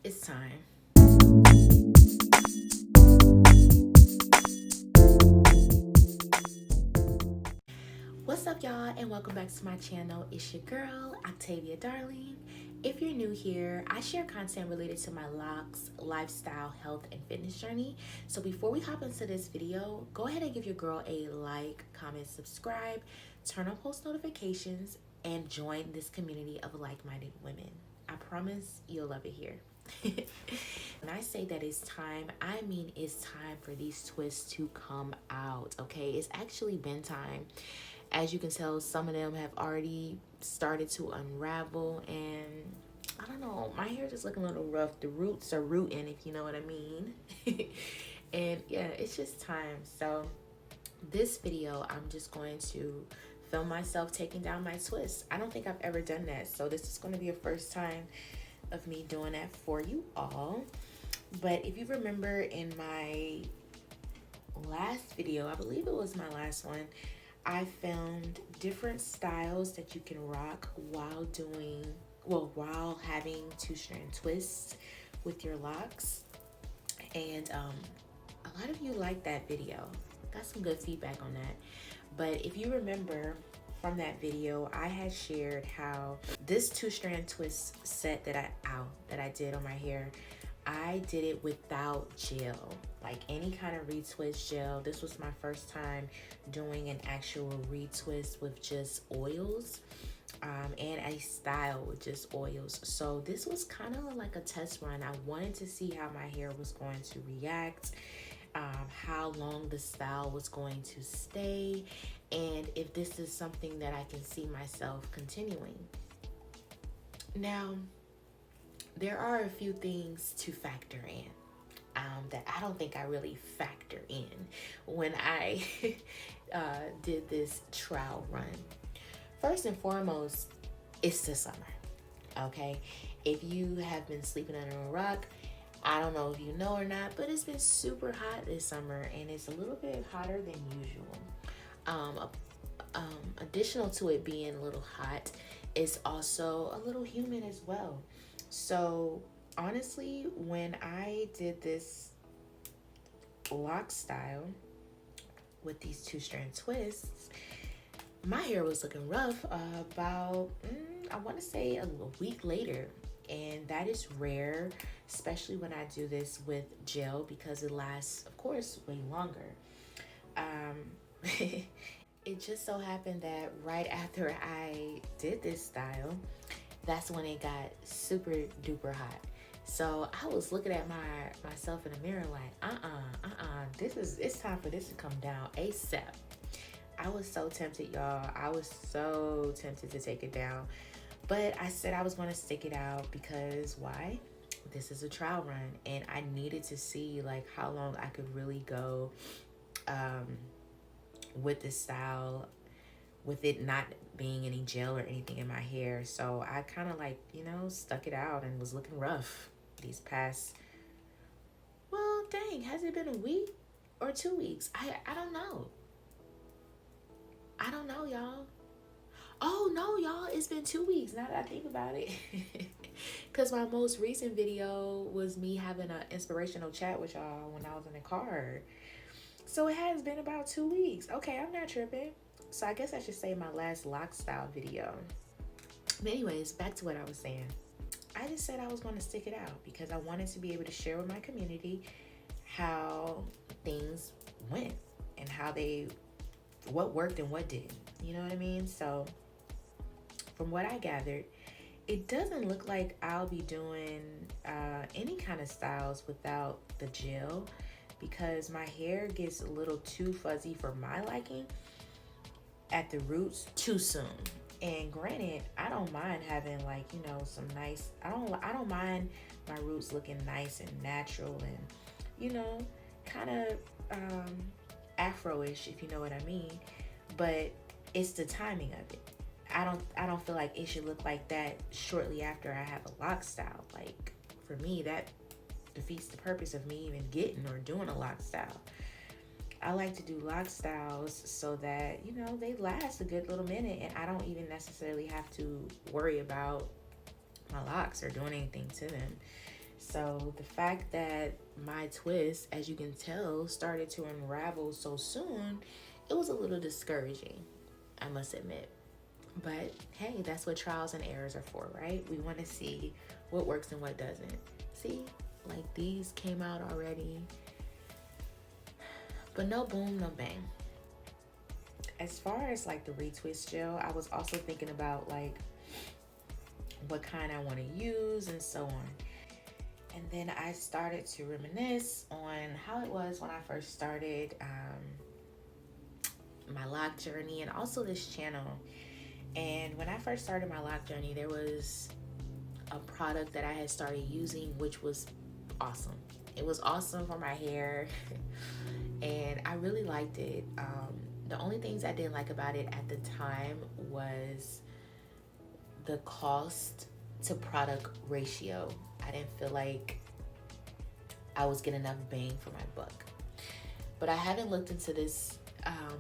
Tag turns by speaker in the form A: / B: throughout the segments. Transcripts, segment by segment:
A: It's time. What's up, y'all, and welcome back to my channel. It's your girl, Octavia.Darling. If you're new here, I share content related to my locks, lifestyle, health, and fitness journey. So before we hop into this video, go ahead and give your girl a like, comment, subscribe, turn on post notifications, and join this community of like-minded women. I promise you'll love it here. When I say that it's time, I mean it's time for these twists to come out, okay? It's actually been time. As you can tell, some of them have already started to unravel, and I don't know, my hair just looking a little rough. The roots are rooting, if you know what I mean. And yeah, it's just time. So this video, I'm just going to film myself taking down my twists. I don't think I've ever done that, so this is going to be a first time of me doing that for you all. But if you remember in my last video, I believe it was my last one, I filmed different styles that you can rock while having two-strand twists with your locks. And a lot of you liked that video. Got some good feedback on that. But if you remember from that video, I had shared how this two-strand twist set that I did on my hair, I did it without gel, like any kind of retwist gel. This was my first time doing an actual retwist with just oils, and a style with just oils. So this was kind of like a test run. I wanted to see how my hair was going to react, how long the style was going to stay, and if this is something that I can see myself continuing. Now, there are a few things to factor in that I don't think I really factor in when I did this trial run. First and foremost, it's the summer, okay? If you have been sleeping under a rock, I don't know if you know or not, but it's been super hot this summer, and it's a little bit hotter than usual. Additional to it being a little hot, it's also a little humid as well. So honestly, when I did this Loc Style with these two-strand twists, my hair was looking rough about, I want to say a week later. And that is rare, especially when I do this with gel, because it lasts, of course, way longer. It just so happened that right after I did this style, that's when it got super duper hot. So I was looking at myself in the mirror like, it's time for this to come down ASAP. I was so tempted, y'all. I was so tempted to take it down. But I said I was going to stick it out because why? This is a trial run, and I needed to see like how long I could really go with this style, with it not being any gel or anything in my hair. So I kind of like, stuck it out and was looking rough these past, well, dang, has it been a week or 2 weeks? I don't know. I don't know, y'all. Oh no, y'all, it's been 2 weeks now that I think about it. Because my most recent video was me having an inspirational chat with y'all when I was in the car. So it has been about 2 weeks. Okay, I'm not tripping. So I guess I should say my last Loc Style video. But anyways, back to what I was saying. I just said I was going to stick it out because I wanted to be able to share with my community how things went and what worked and what didn't. You know what I mean? So from what I gathered, it doesn't look like I'll be doing any kind of styles without the gel, because my hair gets a little too fuzzy for my liking at the roots too soon. And granted, I don't mind having like, some nice, I don't mind my roots looking nice and natural and, kind of afro-ish, if you know what I mean. But it's the timing of it. I don't feel like it should look like that shortly after I have a Loc Style. Like, for me, that defeats the purpose of me even getting or doing a Loc Style. I like to do Loc Styles so that, they last a good little minute, and I don't even necessarily have to worry about my locks or doing anything to them. So the fact that my twist, as you can tell, started to unravel so soon, it was a little discouraging, I must admit. But hey, that's what trials and errors are for, right? We want to see what works and what doesn't. See, like these came out already, but no boom, no bang. As far as like the retwist gel, I was also thinking about like what kind I want to use and so on. And then I started to reminisce on how it was when I first started my loc journey and also this channel. And when I first started my loc journey, there was a product that I had started using, which was awesome. It was awesome for my hair, and I really liked it. The only things I didn't like about it at the time was the cost to product ratio. I didn't feel like I was getting enough bang for my buck. But I haven't looked into this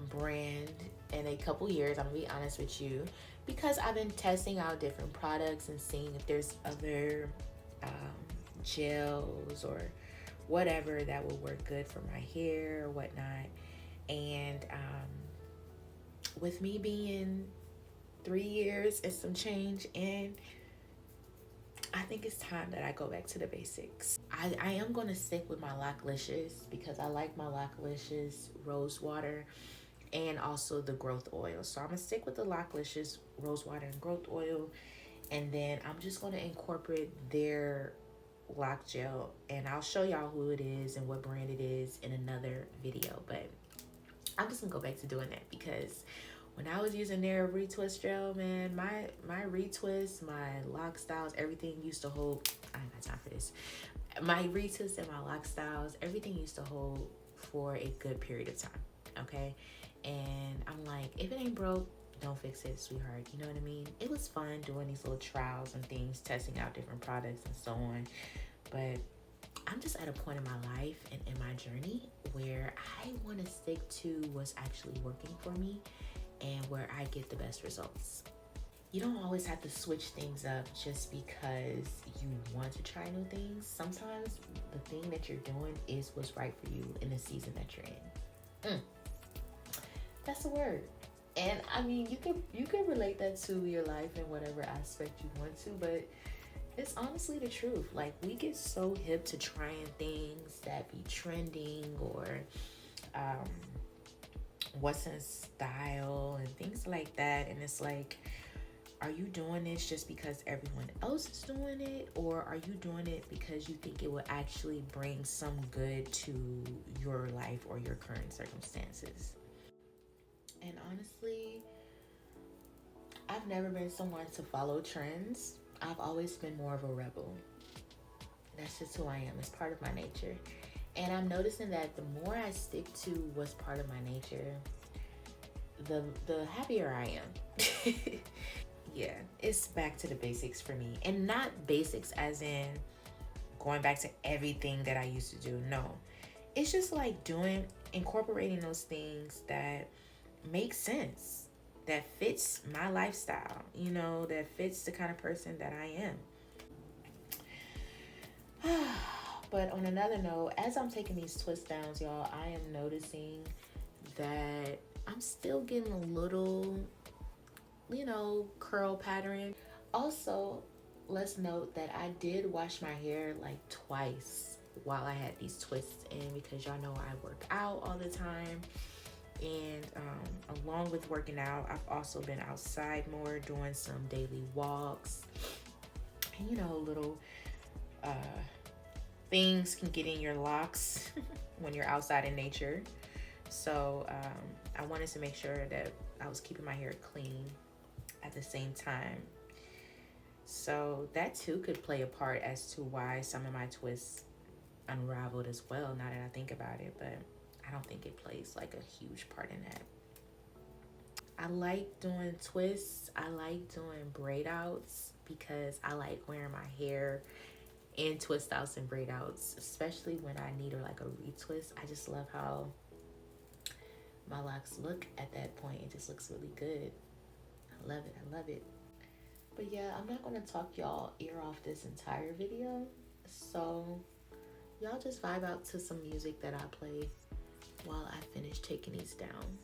A: brand in a couple years, I'm gonna be honest with you, because I've been testing out different products and seeing if there's other gels or whatever that will work good for my hair or whatnot. And with me being 3 years and some change in, I think it's time that I go back to the basics. I am going to stick with my Loclicious because I like my Loclicious Rose Water and also the growth oil. So I'm going to stick with the Loclicious Rose Water and growth oil. And then I'm just going to incorporate their loc gel. And I'll show y'all who it is and what brand it is in another video. But I'm just going to go back to doing that because when I was using their retwist gel, man, my retwist, my Loc Styles, everything used to hold. I ain't got time for this. My retwist and my Loc Styles, everything used to hold for a good period of time, okay? And I'm like, if it ain't broke, don't fix it, sweetheart. You know what I mean? It was fun doing these little trials and things, testing out different products and so on. But I'm just at a point in my life and in my journey where I want to stick to what's actually working for me and where I get the best results. You don't always have to switch things up just because you want to try new things. Sometimes the thing that you're doing is what's right for you in the season that you're in. That's a word. And I mean, you can relate that to your life in whatever aspect you want to, but it's honestly the truth. Like, we get so hip to trying things that be trending or what's in style and things like that, and it's like, are you doing this just because everyone else is doing it, or are you doing it because you think it will actually bring some good to your life or your current circumstances? And honestly, I've never been someone to follow trends. I've always been more of a rebel. That's just who I am. It's part of my nature. And I'm noticing that the more I stick to what's part of my nature, the happier I am. Yeah, it's back to the basics for me. And not basics as in going back to everything that I used to do. No. It's just like incorporating those things that make sense, that fits my lifestyle, you know, that fits the kind of person that I am. But on another note, as I'm taking these twist downs, y'all, I am noticing that I'm still getting a little, you know, curl pattern. Also, let's note that I did wash my hair like twice while I had these twists in because y'all know I work out all the time. And along with working out, I've also been outside more, doing some daily walks. And, you know, little things can get in your locks when you're outside in nature. So I wanted to make sure that I was keeping my hair clean at the same time. So that too could play a part as to why some of my twists unraveled as well, now that I think about it. But I don't think it plays like a huge part in that. I like doing twists. I like doing braid outs because I like wearing my hair in twist outs and braid outs, especially when I need like a retwist. I just love how my locks look at that point. It just looks really good. I love it. I love it. But yeah, I'm not going to talk y'all ear off this entire video. So y'all just vibe out to some music that I play while I finish taking these down.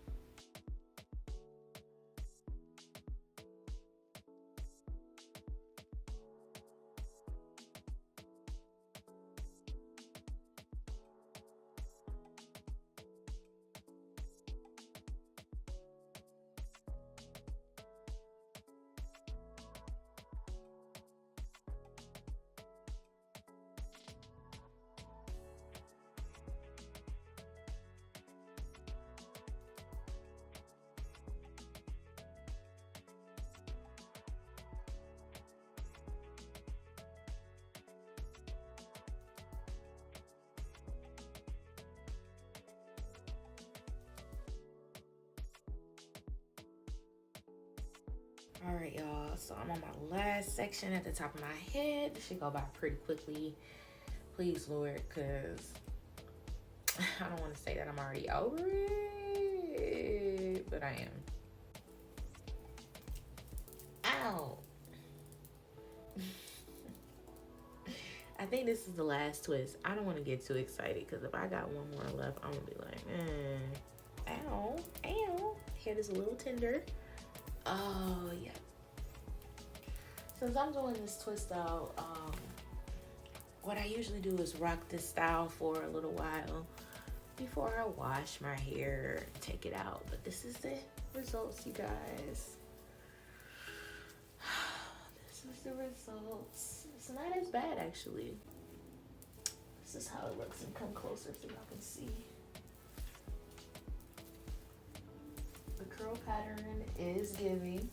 A: All right, y'all, so I'm on my last section at the top of my head. This should go by pretty quickly. Please, Lord, because I don't want to say that I'm already over it, but I am. Ow. I think this is the last twist. I don't want to get too excited because if I got one more left, I'm going to be like, ow, ow. Head is a little tender. Oh, yeah. Since I'm doing this twist out, what I usually do is rock this style for a little while before I wash my hair, take it out. But this is the results, you guys. This is the results. It's not as bad, actually. This is how it looks, and come closer so y'all can see. The curl pattern is giving.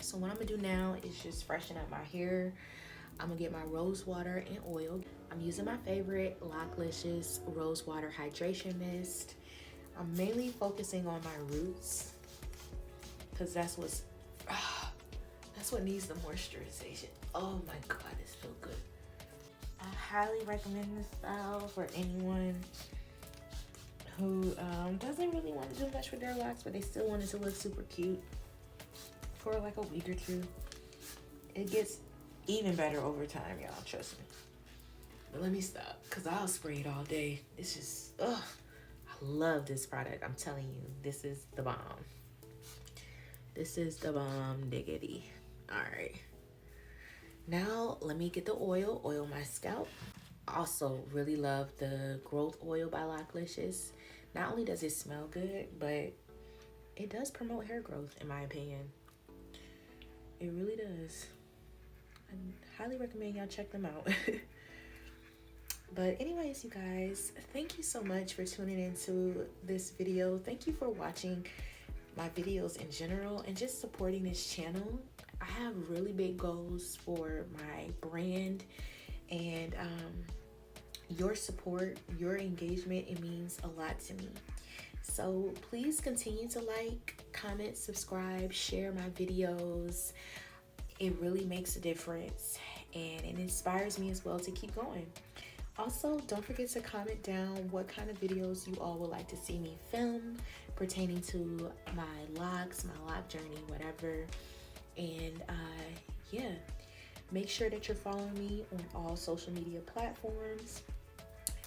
A: So what I'm gonna do now is just freshen up my hair. I'm gonna get my rose water and oil. I'm using my favorite Loclicious Rose Water Hydration Mist. I'm mainly focusing on my roots because that's what needs the moisturization. Oh my God, it's so good. I highly recommend this style for anyone who doesn't really want to do much with their locks, but they still want it to look super cute for like a week or two. It gets even better over time, y'all, trust me. But let me stop, because I'll spray it all day. It's just, ugh. I love this product. I'm telling you, this is the bomb. This is the bomb diggity. All right. Now, let me get the oil my scalp. Also, really love the growth oil by Loclicious. Not only does it smell good, but it does promote hair growth, in my opinion. It really does. I highly recommend y'all check them out. But anyways, you guys, thank you so much for tuning into this video. Thank you for watching my videos in general and just supporting this channel. I have really big goals for my brand, and your support, your engagement, it means a lot to me. So please continue to like, comment, subscribe, share my videos. It really makes a difference, and it inspires me as well to keep going. Also, don't forget to comment down what kind of videos you all would like to see me film pertaining to my locks, my lock journey, whatever. And yeah, make sure that you're following me on all social media platforms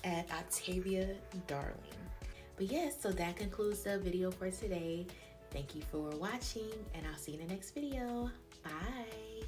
A: at Octavia.Darling. But yes, so that concludes the video for today. Thank you for watching, and I'll see you in the next video. Bye.